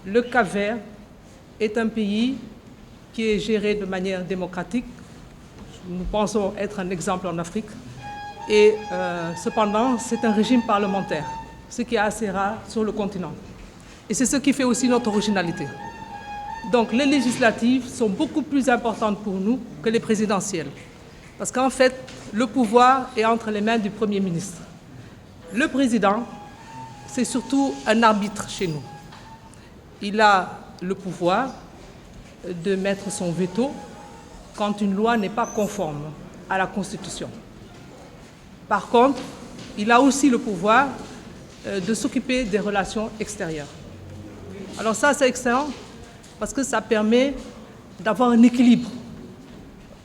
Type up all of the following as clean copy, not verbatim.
le Cap-Vert est un pays qui est géré de manière démocratique. Nous pensons être un exemple en Afrique. Et cependant, c'est un régime parlementaire, ce qui est assez rare sur le continent. Et c'est ce qui fait aussi notre originalité. Donc les législatives sont beaucoup plus importantes pour nous que les présidentielles. Parce qu'en fait, le pouvoir est entre les mains du Premier ministre. Le président, c'est surtout un arbitre chez nous. Il a le pouvoir de mettre son veto quand une loi n'est pas conforme à la Constitution. Par contre, il a aussi le pouvoir de s'occuper des relations extérieures. Alors ça, c'est excellent parce que ça permet d'avoir un équilibre.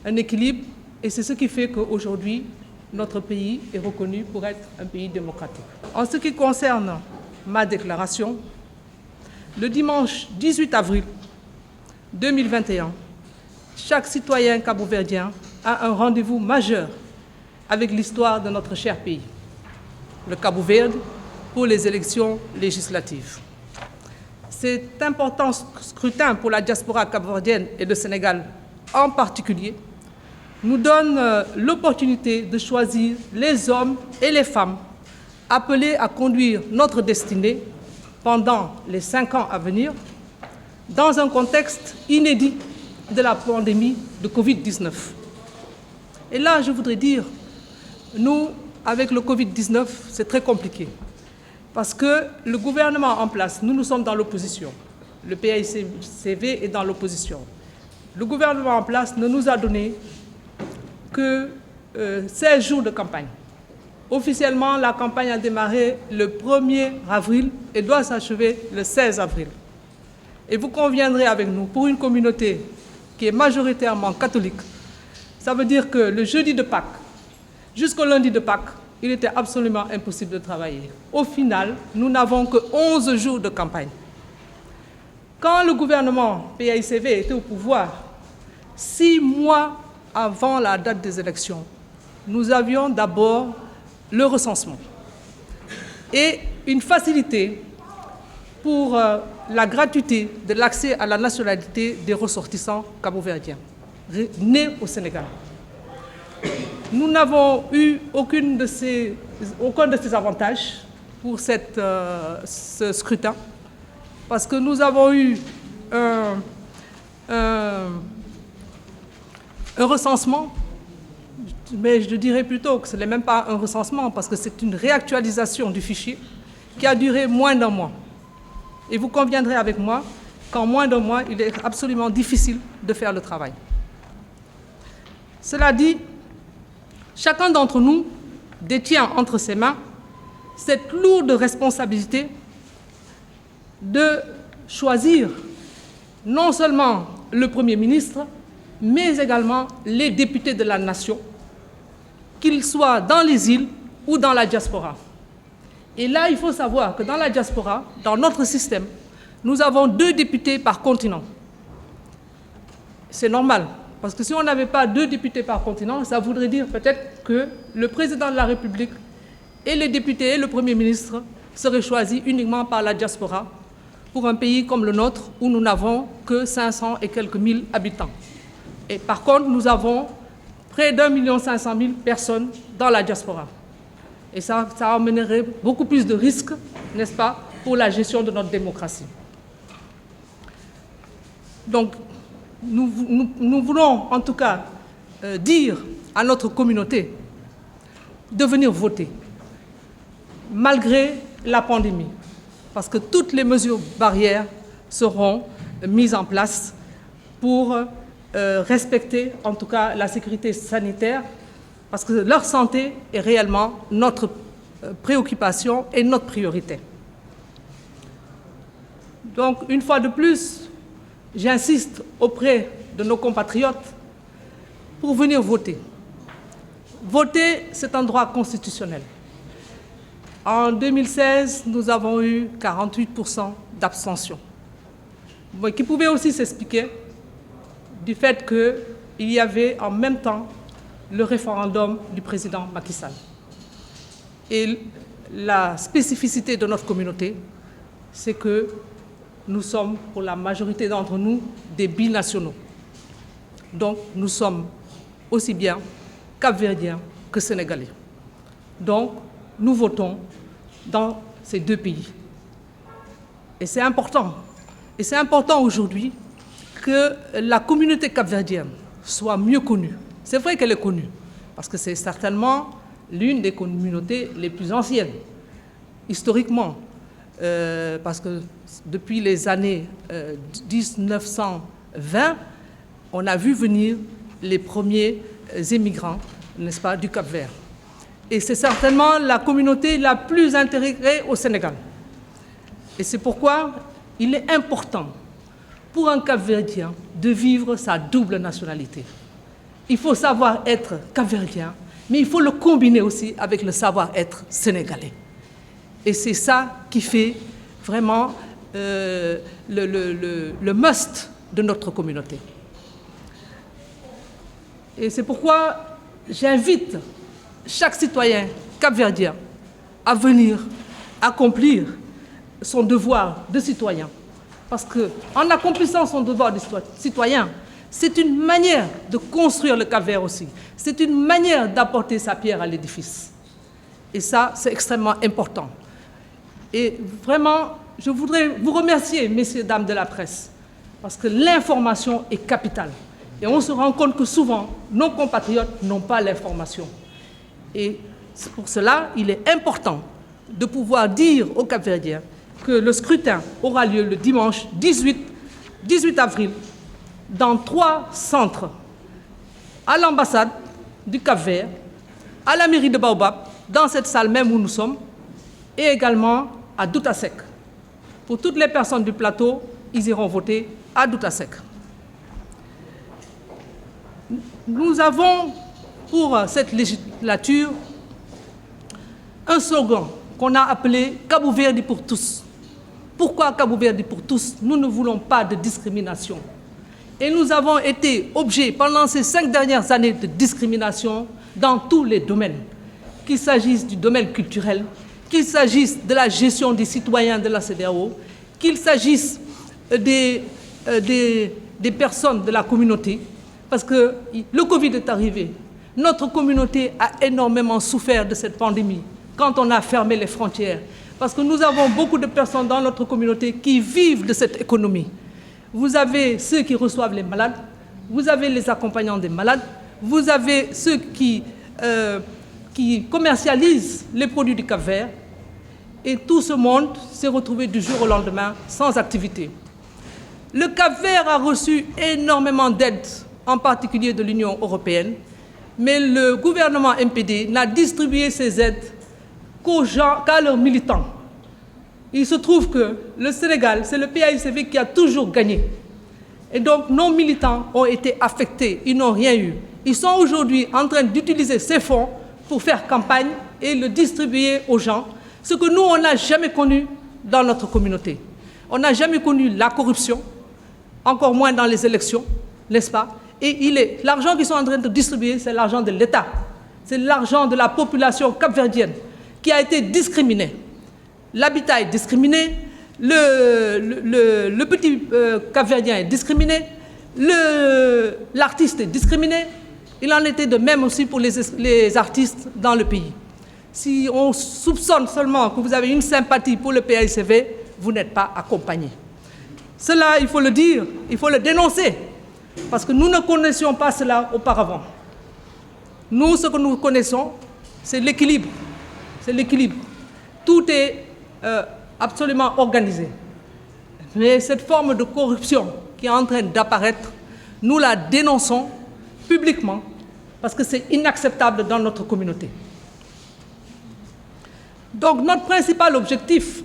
Un équilibre, et c'est ce qui fait qu'aujourd'hui, notre pays est reconnu pour être un pays démocratique. En ce qui concerne ma déclaration, le dimanche 18 avril 2021, chaque citoyen capverdien a un rendez-vous majeur avec l'histoire de notre cher pays, le Cap-Vert, pour les élections législatives. Cet important scrutin pour la diaspora capverdienne et le Sénégal en particulier nous donne l'opportunité de choisir les hommes et les femmes appelés à conduire notre destinée pendant les 5 ans à venir dans un contexte inédit de la pandémie de Covid-19. Et là, je voudrais dire, nous, avec le Covid-19, c'est très compliqué. Parce que le gouvernement en place, nous sommes dans l'opposition. Le PAICV est dans l'opposition. Le gouvernement en place ne nous a donné que 16 jours de campagne. Officiellement, la campagne a démarré le 1er avril et doit s'achever le 16 avril. Et vous conviendrez avec nous, pour une communauté qui est majoritairement catholique, ça veut dire que le jeudi de Pâques, jusqu'au lundi de Pâques, il était absolument impossible de travailler. Au final, nous n'avons que 11 jours de campagne. Quand le gouvernement PAICV était au pouvoir, 6 mois avant la date des élections, nous avions d'abord le recensement et une facilité pour la gratuité de l'accès à la nationalité des ressortissants capverdiens nés au Sénégal. Nous n'avons eu aucun de ces avantages pour ce scrutin, parce que nous avons eu un recensement, mais je dirais plutôt que ce n'est même pas un recensement, parce que c'est une réactualisation du fichier qui a duré moins d'un mois. Et vous conviendrez avec moi qu'en moins d'un mois, il est absolument difficile de faire le travail. Cela dit, chacun d'entre nous détient entre ses mains cette lourde responsabilité de choisir non seulement le Premier ministre, mais également les députés de la nation, qu'ils soient dans les îles ou dans la diaspora. Et là, il faut savoir que dans la diaspora, dans notre système, nous avons 2 députés par continent. C'est normal. Parce que si on n'avait pas 2 députés par continent, ça voudrait dire peut-être que le président de la République et les députés et le Premier ministre seraient choisis uniquement par la diaspora pour un pays comme le nôtre où nous n'avons que 500 et quelques mille habitants. Et par contre, nous avons près d'1 500 000 personnes dans la diaspora. Et ça amènerait beaucoup plus de risques, n'est-ce pas, pour la gestion de notre démocratie. Donc, nous voulons en tout cas dire à notre communauté de venir voter, malgré la pandémie, parce que toutes les mesures barrières seront mises en place pour respecter en tout cas la sécurité sanitaire, parce que leur santé est réellement notre préoccupation et notre priorité. Donc, une fois de plus, j'insiste auprès de nos compatriotes pour venir voter. Voter, c'est un droit constitutionnel. En 2016, nous avons eu 48% d'abstention, qui pouvait aussi s'expliquer du fait qu'il y avait en même temps le référendum du président Macky Sall. Et la spécificité de notre communauté, c'est que nous sommes, pour la majorité d'entre nous, des binationaux. Donc, nous sommes aussi bien Cap-Verdiens que Sénégalais. Donc, nous votons dans ces deux pays. Et c'est important. Et c'est important aujourd'hui que la communauté capverdienne soit mieux connue. C'est vrai qu'elle est connue, parce que c'est certainement l'une des communautés les plus anciennes, historiquement, parce que depuis les années 1920, on a vu venir les premiers émigrants, n'est-ce pas, du Cap-Vert. Et c'est certainement la communauté la plus intégrée au Sénégal. Et c'est pourquoi il est important pour un Cap-Verdien de vivre sa double nationalité. Il faut savoir être Cap-Verdien, mais il faut le combiner aussi avec le savoir-être sénégalais. Et c'est ça qui fait vraiment le must de notre communauté. Et c'est pourquoi j'invite chaque citoyen capverdien à venir accomplir son devoir de citoyen. Parce qu'en accomplissant son devoir de citoyen, c'est une manière de construire le Cap-Vert aussi. C'est une manière d'apporter sa pierre à l'édifice. Et ça, c'est extrêmement important. Et vraiment, je voudrais vous remercier, messieurs, dames de la presse, parce que l'information est capitale. Et on se rend compte que souvent, nos compatriotes n'ont pas l'information. Et pour cela, il est important de pouvoir dire aux Cap-Verdiens que le scrutin aura lieu le dimanche 18 avril dans 3 centres, à l'ambassade du Cap-Vert, à la mairie de Baobab, dans cette salle même où nous sommes, et également à Doutasek. Pour toutes les personnes du plateau, ils iront voter à Doutasek. Nous avons pour cette législature un slogan qu'on a appelé « Cabo Verde pour tous ». Pourquoi Cabo Verde pour tous? Nous ne voulons pas de discrimination. Et nous avons été objets pendant ces 5 dernières années de discrimination dans tous les domaines, qu'il s'agisse du domaine culturel, qu'il s'agisse de la gestion des citoyens de la CEDEAO, qu'il s'agisse des personnes de la communauté, parce que le Covid est arrivé. Notre communauté a énormément souffert de cette pandémie quand on a fermé les frontières, parce que nous avons beaucoup de personnes dans notre communauté qui vivent de cette économie. Vous avez ceux qui reçoivent les malades, vous avez les accompagnants des malades, vous avez ceux qui commercialisent les produits du Cap-Vert, et tout ce monde s'est retrouvé du jour au lendemain sans activité. Le Cap-Vert a reçu énormément d'aides, en particulier de l'Union européenne, mais le gouvernement MPD n'a distribué ces aides qu'à leurs militants. Il se trouve que le Sénégal, c'est le PAICV qui a toujours gagné. Et donc, nos militants ont été affectés, ils n'ont rien eu. Ils sont aujourd'hui en train d'utiliser ces fonds pour faire campagne et le distribuer aux gens, ce que nous, on n'a jamais connu dans notre communauté. On n'a jamais connu la corruption, encore moins dans les élections, n'est-ce pas? Et l'argent qu'ils sont en train de distribuer, c'est l'argent de l'État. C'est l'argent de la population capverdienne qui a été discriminée. L'habitat est discriminé, le petit Cap-Verdien est discriminé, l'artiste est discriminé. Il en était de même aussi pour les artistes dans le pays. Si on soupçonne seulement que vous avez une sympathie pour le PAICV, vous n'êtes pas accompagné. Cela, il faut le dire, il faut le dénoncer, parce que nous ne connaissions pas cela auparavant. Nous, ce que nous connaissons, c'est l'équilibre. C'est l'équilibre. Tout est absolument organisé. Mais cette forme de corruption qui est en train d'apparaître, nous la dénonçons publiquement parce que c'est inacceptable dans notre communauté. Donc notre principal objectif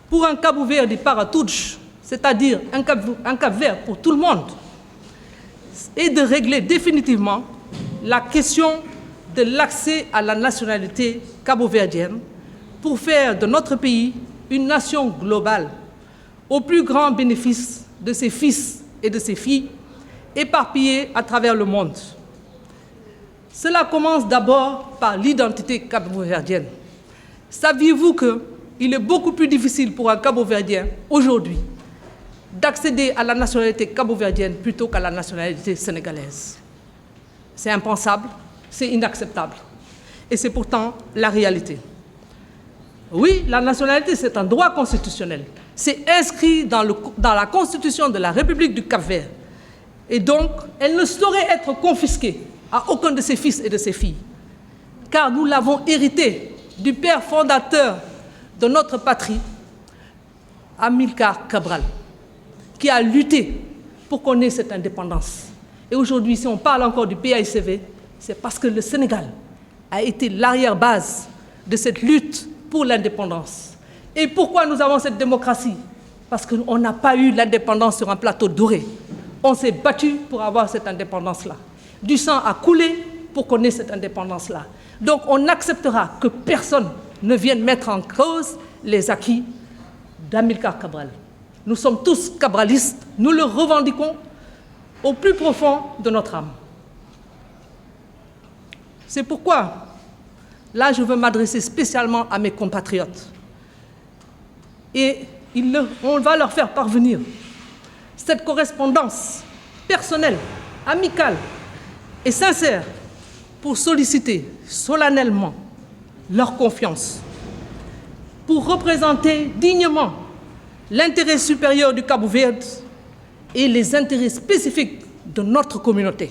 pour un Cabo Verde para todos, c'est-à-dire un Cap-Vert pour tout le monde, est de régler définitivement la question de l'accès à la nationalité cabo-verdienne pour faire de notre pays une nation globale au plus grand bénéfice de ses fils et de ses filles éparpillés à travers le monde. Cela commence d'abord par l'identité cabo-verdienne. Saviez-vous qu'il est beaucoup plus difficile pour un Cabo-Verdien aujourd'hui d'accéder à la nationalité cabo-verdienne plutôt qu'à la nationalité sénégalaise. C'est impensable, c'est inacceptable. Et c'est pourtant la réalité. Oui, la nationalité, c'est un droit constitutionnel. C'est inscrit dans la Constitution de la République du Cap-Vert. Et donc, elle ne saurait être confisquée à aucun de ses fils et de ses filles. Car nous l'avons hérité du père fondateur de notre patrie, Amilcar Cabral, qui a lutté pour qu'on ait cette indépendance. Et aujourd'hui, si on parle encore du PAICV, c'est parce que le Sénégal a été l'arrière-base de cette lutte pour l'indépendance. Et pourquoi nous avons cette démocratie? Parce qu'on n'a pas eu l'indépendance sur un plateau doré. On s'est battu pour avoir cette indépendance-là. Du sang a coulé pour qu'on ait cette indépendance-là. Donc on n'acceptera que personne ne vienne mettre en cause les acquis d'Amilcar Cabral. Nous sommes tous cabralistes, nous le revendiquons au plus profond de notre âme. C'est pourquoi, là, je veux m'adresser spécialement à mes compatriotes. Et on va leur faire parvenir cette correspondance personnelle, amicale et sincère pour solliciter solennellement leur confiance, pour représenter dignement l'intérêt supérieur du Cap-Vert et les intérêts spécifiques de notre communauté,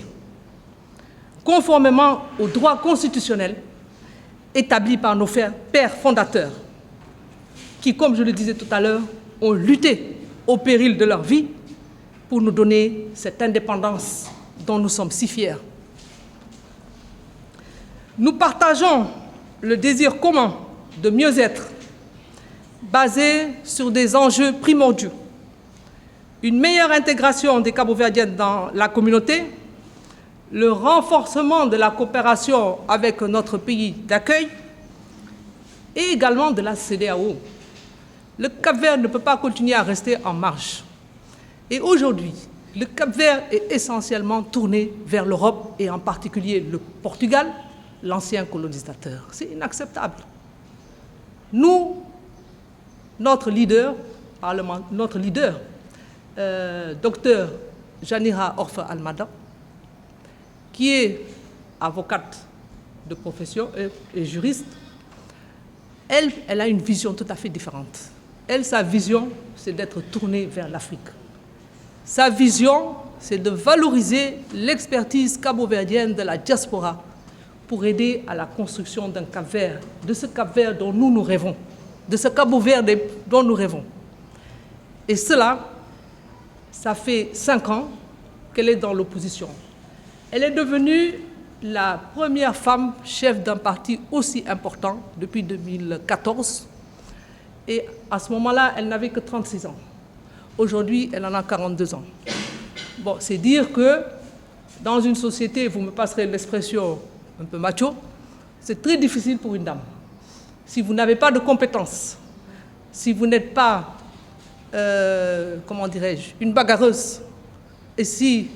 conformément aux droits constitutionnels établis par nos pères fondateurs, qui, comme je le disais tout à l'heure, ont lutté au péril de leur vie pour nous donner cette indépendance dont nous sommes si fiers. Nous partageons le désir commun de mieux être, basé sur des enjeux primordiaux. Une meilleure intégration des Cabo-Verdiens dans la communauté, le renforcement de la coopération avec notre pays d'accueil et également de la CEDEAO. Le Cap-Vert ne peut pas continuer à rester en marge. Et aujourd'hui, le Cap-Vert est essentiellement tourné vers l'Europe et en particulier le Portugal, l'ancien colonisateur. C'est inacceptable. Nous, notre leader, docteur Janira Orfa Almada, qui est avocate de profession et juriste, elle a une vision tout à fait différente. Sa vision, c'est d'être tournée vers l'Afrique. Sa vision, c'est de valoriser l'expertise cabo-verdienne de la diaspora pour aider à la construction d'un Cap-Vert, de ce Cap-Vert dont nous rêvons, de ce Cabo-Vert dont nous rêvons. Et cela, ça fait 5 ans qu'elle est dans l'opposition. Elle est devenue la première femme chef d'un parti aussi important depuis 2014. Et à ce moment-là, elle n'avait que 36 ans. Aujourd'hui, elle en a 42 ans. Bon, c'est dire que dans une société, vous me passerez l'expression un peu macho, c'est très difficile pour une dame. Si vous n'avez pas de compétences, si vous n'êtes pas, comment dirais-je, une bagarreuse, et si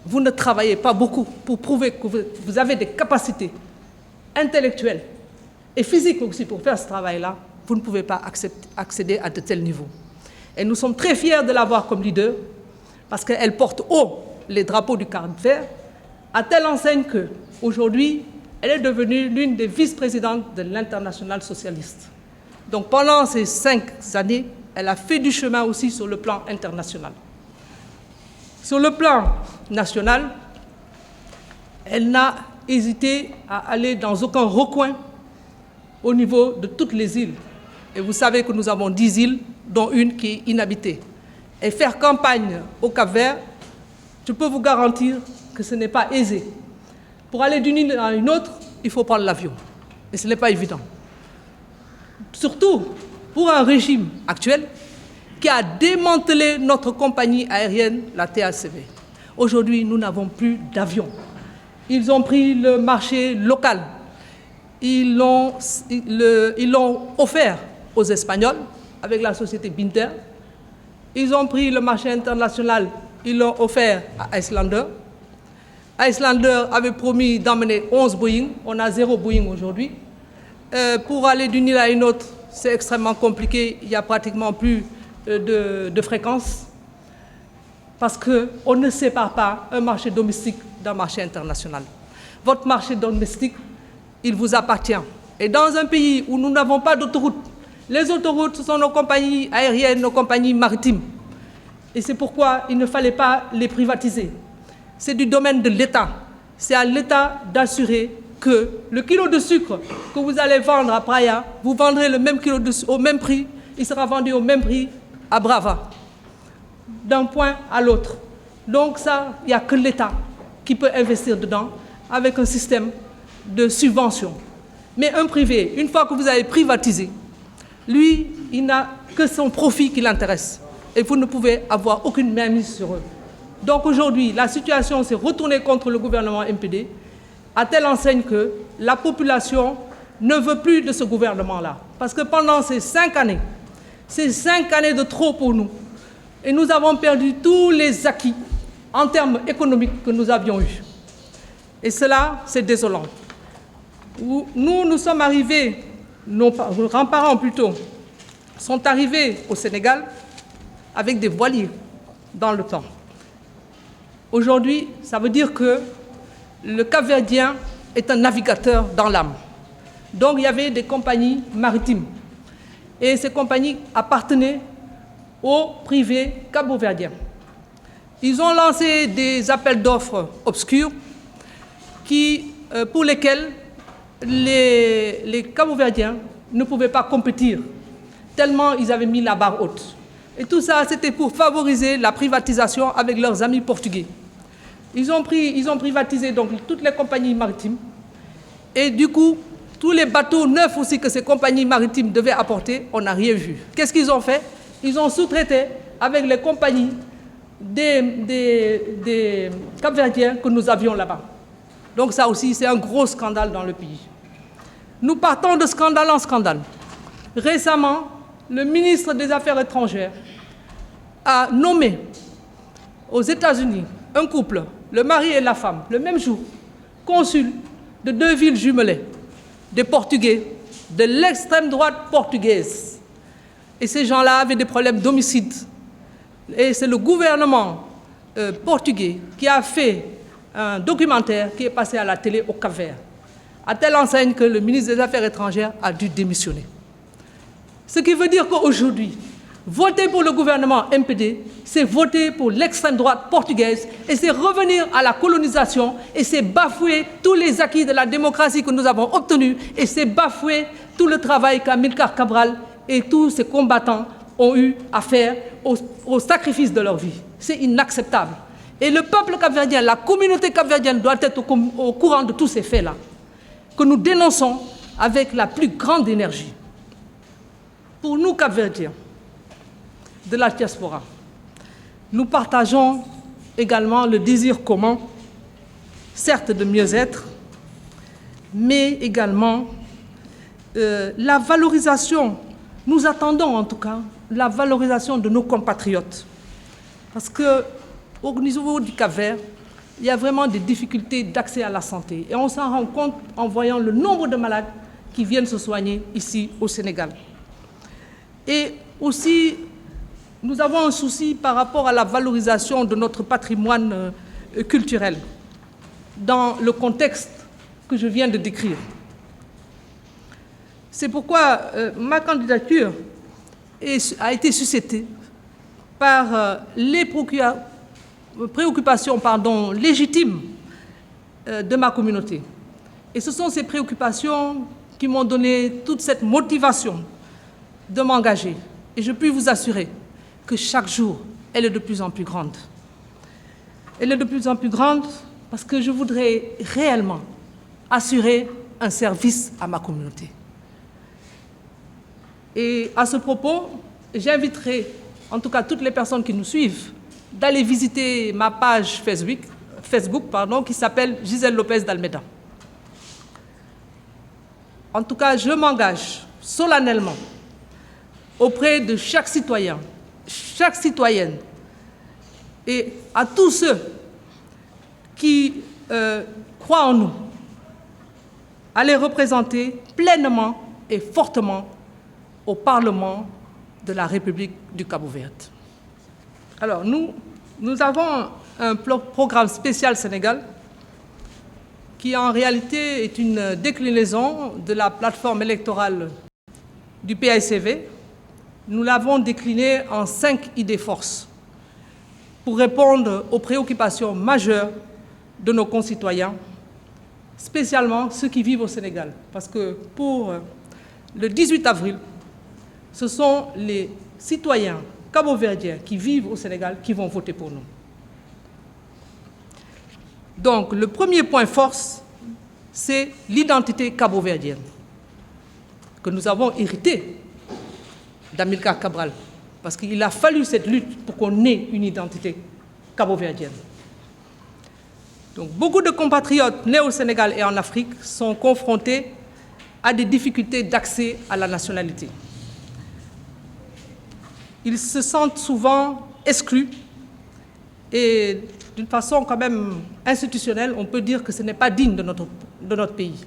vous ne travaillez pas beaucoup pour prouver que vous avez des capacités intellectuelles et physiques aussi pour faire ce travail-là, vous ne pouvez pas accéder à de tels niveaux. Et nous sommes très fiers de l'avoir comme leader parce qu'elle porte haut les drapeaux du Cap-Vert à telle enseigne qu'aujourd'hui, elle est devenue l'une des vice-présidentes de l'Internationale socialiste. Donc pendant ces 5 années, elle a fait du chemin aussi sur le plan international. Sur le plan national, elle n'a hésité à aller dans aucun recoin au niveau de toutes les îles. Et vous savez que nous avons 10 îles, dont une qui est inhabitée. Et faire campagne au Cap-Vert, je peux vous garantir que ce n'est pas aisé. Pour aller d'une île à une autre, il faut prendre l'avion. Et ce n'est pas évident. Surtout pour un régime actuel qui a démantelé notre compagnie aérienne, la TACV. Aujourd'hui, nous n'avons plus d'avion. Ils ont pris le marché local. Ils l'ont offert aux Espagnols avec la société Binter. Ils ont pris le marché international. Ils l'ont offert à Islander. Islander avait promis d'emmener 11 Boeing. On a 0 Boeing aujourd'hui. Pour aller d'une île à une autre, c'est extrêmement compliqué. Il n'y a pratiquement plus de fréquences. parce qu'on ne sépare pas un marché domestique d'un marché international. Votre marché domestique, il vous appartient. Et dans un pays où nous n'avons pas d'autoroutes, les autoroutes, ce sont nos compagnies aériennes, nos compagnies maritimes. Et c'est pourquoi il ne fallait pas les privatiser. C'est du domaine de l'État. C'est à l'État d'assurer que le kilo de sucre que vous allez vendre à Praia, vous vendrez le même kilo au même prix, il sera vendu au même prix à Brava, d'un point à l'autre. Donc ça, il n'y a que l'État qui peut investir dedans avec un système de subvention. Mais un privé, une fois que vous avez privatisé, lui, il n'a que son profit qui l'intéresse. Et vous ne pouvez avoir aucune mainmise sur eux. Donc aujourd'hui, la situation s'est retournée contre le gouvernement MPD, à telle enseigne que la population ne veut plus de ce gouvernement-là. Parce que pendant ces 5 années de trop pour nous, et nous avons perdu tous les acquis en termes économiques que nous avions eus. Et cela, c'est désolant. Nous sommes arrivés, nos grands-parents plutôt, sont arrivés au Sénégal avec des voiliers dans le temps. Aujourd'hui, ça veut dire que le Cap-Verdien est un navigateur dans l'âme. Donc il y avait des compagnies maritimes. Et ces compagnies appartenaient au privé cabo-verdien. Ils ont lancé des appels d'offres obscurs pour lesquels les Cabo-Verdiens ne pouvaient pas compétir, tellement ils avaient mis la barre haute. Et tout ça, c'était pour favoriser la privatisation avec leurs amis portugais. Ils ont privatisé donc toutes les compagnies maritimes. Et du coup, tous les bateaux neufs aussi que ces compagnies maritimes devaient apporter, on n'a rien vu. Qu'est-ce qu'ils ont fait? Ils ont sous-traité avec les compagnies des Cap-Verdiens que nous avions là-bas. Donc ça aussi, c'est un gros scandale dans le pays. Nous partons de scandale en scandale. Récemment, le ministre des Affaires étrangères a nommé aux États-Unis un couple, le mari et la femme, le même jour, consul de 2 villes jumelées, des Portugais, de l'extrême droite portugaise. Et ces gens-là avaient des problèmes d'homicide. Et c'est le gouvernement portugais qui a fait un documentaire qui est passé à la télé au Cap-Vert, à telle enseigne que le ministre des Affaires étrangères a dû démissionner. Ce qui veut dire qu'aujourd'hui, voter pour le gouvernement MPD, c'est voter pour l'extrême droite portugaise et c'est revenir à la colonisation et c'est bafouer tous les acquis de la démocratie que nous avons obtenus et c'est bafouer tout le travail qu'Amilcar Cabral et tous ces combattants ont eu à faire au sacrifice de leur vie. C'est inacceptable. Et le peuple capverdien, la communauté capverdienne doit être au courant de tous ces faits-là, que nous dénonçons avec la plus grande énergie. Pour nous, Capverdiens, de la diaspora, nous partageons également le désir commun, certes de mieux-être, mais également la valorisation, nous attendons en tout cas, la valorisation de nos compatriotes. Parce qu'au niveau du Cap-Vert, il y a vraiment des difficultés d'accès à la santé. Et on s'en rend compte en voyant le nombre de malades qui viennent se soigner ici au Sénégal. Et aussi, nous avons un souci par rapport à la valorisation de notre patrimoine culturel dans le contexte que je viens de décrire. C'est pourquoi ma candidature a été suscitée par les préoccupations légitimes de ma communauté. Et ce sont ces préoccupations qui m'ont donné toute cette motivation de m'engager. Et je puis vous assurer que chaque jour, elle est de plus en plus grande. Elle est de plus en plus grande parce que je voudrais réellement assurer un service à ma communauté. Et à ce propos, j'inviterai en tout cas toutes les personnes qui nous suivent d'aller visiter ma page Facebook qui s'appelle Gisèle Lopez d'Almeida. En tout cas, je m'engage solennellement auprès de chaque citoyen, chaque citoyenne et à tous ceux qui croient en nous, à les représenter pleinement et fortement au Parlement de la République du Cap-Vert. Alors nous Nous avons un programme spécial Sénégal qui en réalité est une déclinaison de la plateforme électorale du PAICV. Nous l'avons décliné en 5 idées forces pour répondre aux préoccupations majeures de nos concitoyens, spécialement ceux qui vivent au Sénégal. Parce que pour le 18 avril, ce sont les citoyens cabo-verdiens qui vivent au Sénégal qui vont voter pour nous. Donc, le premier point force, c'est l'identité cabo-verdienne que nous avons héritée d'Amilcar Cabral, parce qu'il a fallu cette lutte pour qu'on ait une identité cabo-verdienne. Donc, beaucoup de compatriotes nés au Sénégal et en Afrique sont confrontés à des difficultés d'accès à la nationalité. Ils se sentent souvent exclus et d'une façon quand même institutionnelle, on peut dire que ce n'est pas digne de notre pays.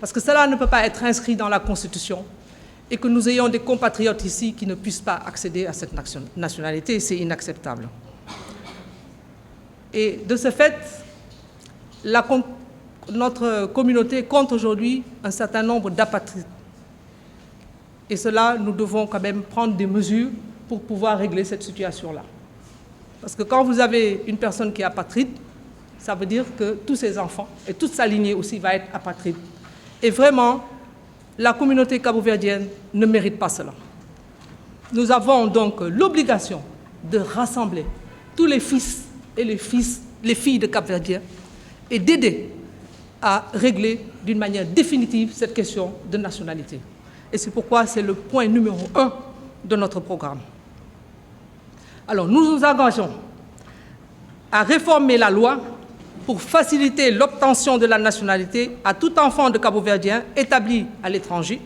Parce que cela ne peut pas être inscrit dans la Constitution et que nous ayons des compatriotes ici qui ne puissent pas accéder à cette nationalité, c'est inacceptable. Et de ce fait, notre communauté compte aujourd'hui un certain nombre d'apatrides. Et cela, nous devons quand même prendre des mesures pour pouvoir régler cette situation-là. Parce que quand vous avez une personne qui est apatride, ça veut dire que tous ses enfants et toute sa lignée aussi va être apatride. Et vraiment, la communauté cabo-verdienne ne mérite pas cela. Nous avons donc l'obligation de rassembler tous les fils et les filles de Cap-Verdiens et d'aider à régler d'une manière définitive cette question de nationalité. Et c'est pourquoi c'est le point numéro 1 de notre programme. Alors, nous nous engageons à réformer la loi pour faciliter l'obtention de la nationalité à tout enfant de Cabo-Verdien établi à l'étranger,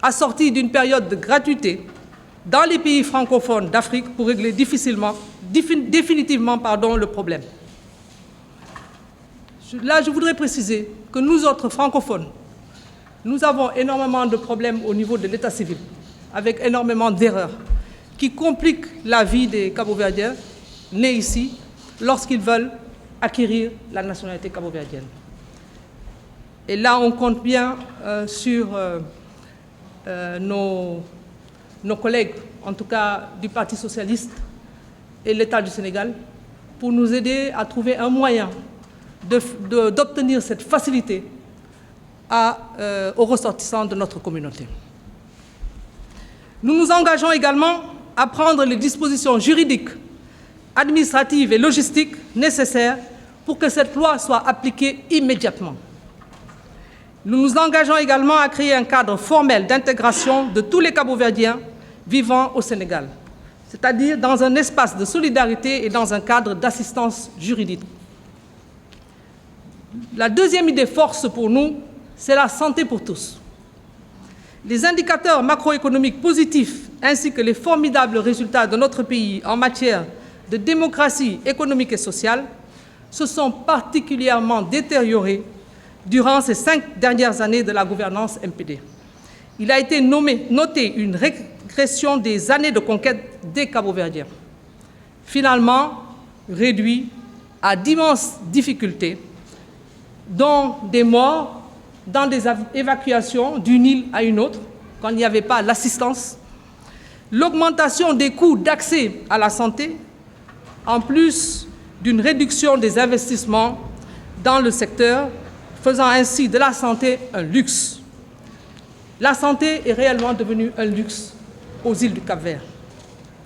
assorti d'une période de gratuité dans les pays francophones d'Afrique pour régler définitivement le problème. Là, je voudrais préciser que nous autres francophones, nous avons énormément de problèmes au niveau de l'état civil, avec énormément d'erreurs qui compliquent la vie des Cabo-Verdiens nés ici lorsqu'ils veulent acquérir la nationalité cabo-verdienne. Et là, on compte bien sur nos collègues, en tout cas du Parti socialiste et l'État du Sénégal, pour nous aider à trouver un moyen d'obtenir cette facilité aux ressortissants de notre communauté. Nous nous engageons également à prendre les dispositions juridiques, administratives et logistiques nécessaires pour que cette loi soit appliquée immédiatement. Nous nous engageons également à créer un cadre formel d'intégration de tous les Cabo-Verdiens vivant au Sénégal, c'est-à-dire dans un espace de solidarité et dans un cadre d'assistance juridique. La deuxième idée force pour nous, c'est la santé pour tous. Les indicateurs macroéconomiques positifs ainsi que les formidables résultats de notre pays en matière de démocratie économique et sociale se sont particulièrement détériorés durant ces 5 dernières années de la gouvernance MPD. Il a été noté une régression des années de conquête des Cabo-Verdiens, finalement réduit à d'immenses difficultés, dont des morts dans des évacuations d'une île à une autre, quand il n'y avait pas l'assistance, l'augmentation des coûts d'accès à la santé, en plus d'une réduction des investissements dans le secteur, faisant ainsi de la santé un luxe. La santé est réellement devenue un luxe aux îles du Cap-Vert.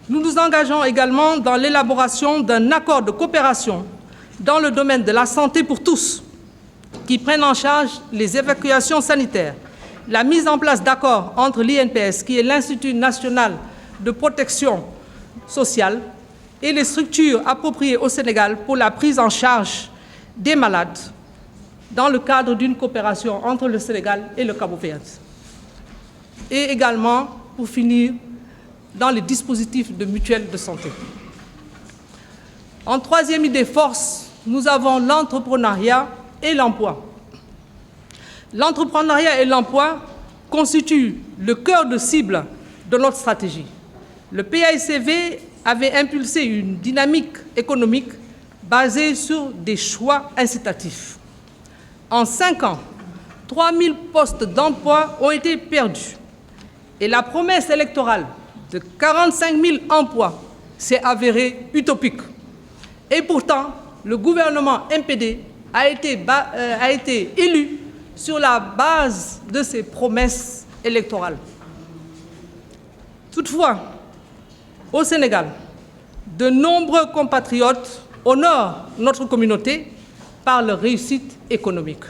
Nous nous engageons également dans l'élaboration d'un accord de coopération dans le domaine de la santé pour tous, qui prennent en charge les évacuations sanitaires, la mise en place d'accords entre l'INPS, qui est l'Institut national de protection sociale, et les structures appropriées au Sénégal pour la prise en charge des malades dans le cadre d'une coopération entre le Sénégal et le Cap-Vert. Et également, pour finir, dans les dispositifs de mutuelle de santé. En troisième idée force, nous avons l'entrepreneuriat et l'emploi. L'entrepreneuriat et l'emploi constituent le cœur de cible de notre stratégie. Le PAICV avait impulsé une dynamique économique basée sur des choix incitatifs. En 5 ans, 3 000 postes d'emploi ont été perdus et la promesse électorale de 45 000 emplois s'est avérée utopique. Et pourtant, le gouvernement MPD a été élu sur la base de ces promesses électorales. Toutefois, au Sénégal, de nombreux compatriotes honorent notre communauté par leur réussite économique.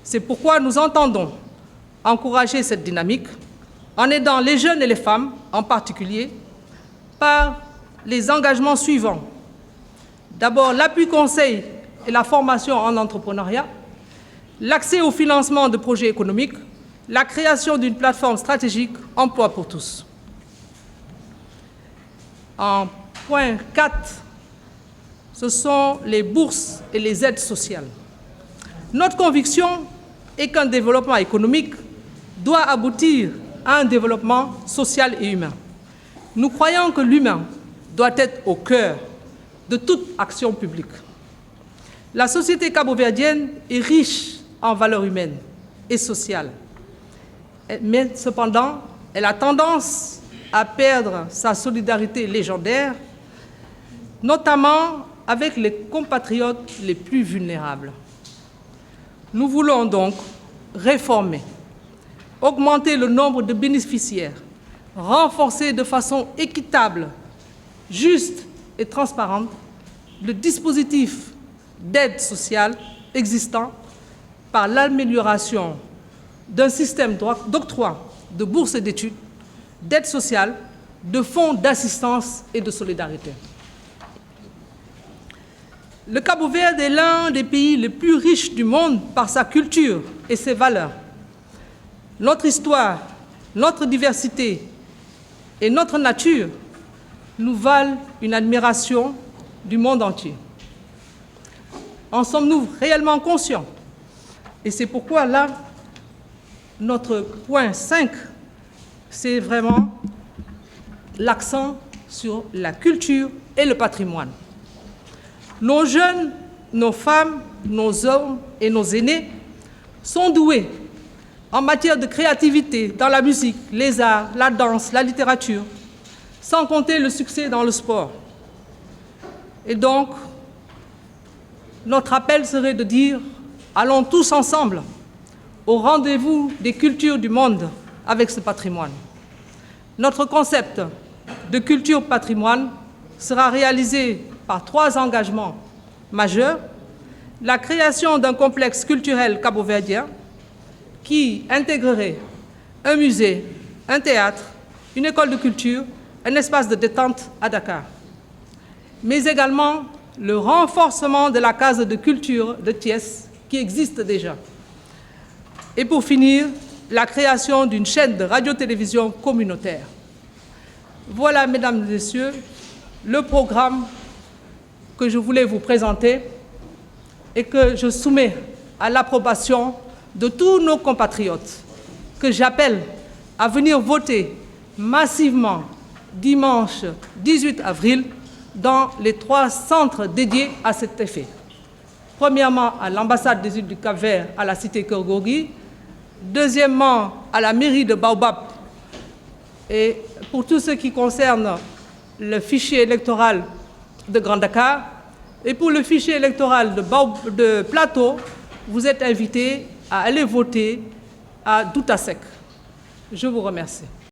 C'est pourquoi nous entendons encourager cette dynamique en aidant les jeunes et les femmes en particulier par les engagements suivants. D'abord, l'appui conseil et la formation en entrepreneuriat, l'accès au financement de projets économiques, la création d'une plateforme stratégique emploi pour tous. En point 4, ce sont les bourses et les aides sociales. Notre conviction est qu'un développement économique doit aboutir à un développement social et humain. Nous croyons que l'humain doit être au cœur de toute action publique. La société cabo-verdienne est riche en valeurs humaines et sociales, mais cependant, elle a tendance à perdre sa solidarité légendaire, notamment avec les compatriotes les plus vulnérables. Nous voulons donc réformer, augmenter le nombre de bénéficiaires, renforcer de façon équitable, juste et transparente le dispositif d'aide sociale existant par l'amélioration d'un système d'octroi de bourses d'études, d'aide sociale, de fonds d'assistance et de solidarité. Le Cap-Vert est l'un des pays les plus riches du monde par sa culture et ses valeurs. Notre histoire, notre diversité et notre nature nous valent une admiration du monde entier. En sommes-nous réellement conscients? Et c'est pourquoi là, notre point 5, c'est vraiment l'accent sur la culture et le patrimoine. Nos jeunes, nos femmes, nos hommes et nos aînés sont doués en matière de créativité dans la musique, les arts, la danse, la littérature, sans compter le succès dans le sport. Et donc, notre appel serait de dire « Allons tous ensemble au rendez-vous des cultures du monde avec ce patrimoine ». Notre concept de culture-patrimoine sera réalisé par 3 engagements majeurs. La création d'un complexe culturel cabo-verdien qui intégrerait un musée, un théâtre, une école de culture, un espace de détente à Dakar. Mais également le renforcement de la case de culture de Thiès qui existe déjà. Et pour finir, la création d'une chaîne de radio-télévision communautaire. Voilà, mesdames et messieurs, le programme que je voulais vous présenter et que je soumets à l'approbation de tous nos compatriotes, que j'appelle à venir voter massivement dimanche 18 avril dans les 3 centres dédiés à cet effet. Premièrement, à l'ambassade des îles du Cap-Vert à la cité Keur Gorgui. Deuxièmement, à la mairie de Baobab. Et pour tout ce qui concerne le fichier électoral de Grand Dakar et pour le fichier électoral de Plateau, vous êtes invités à aller voter à Douta Sec. Je vous remercie.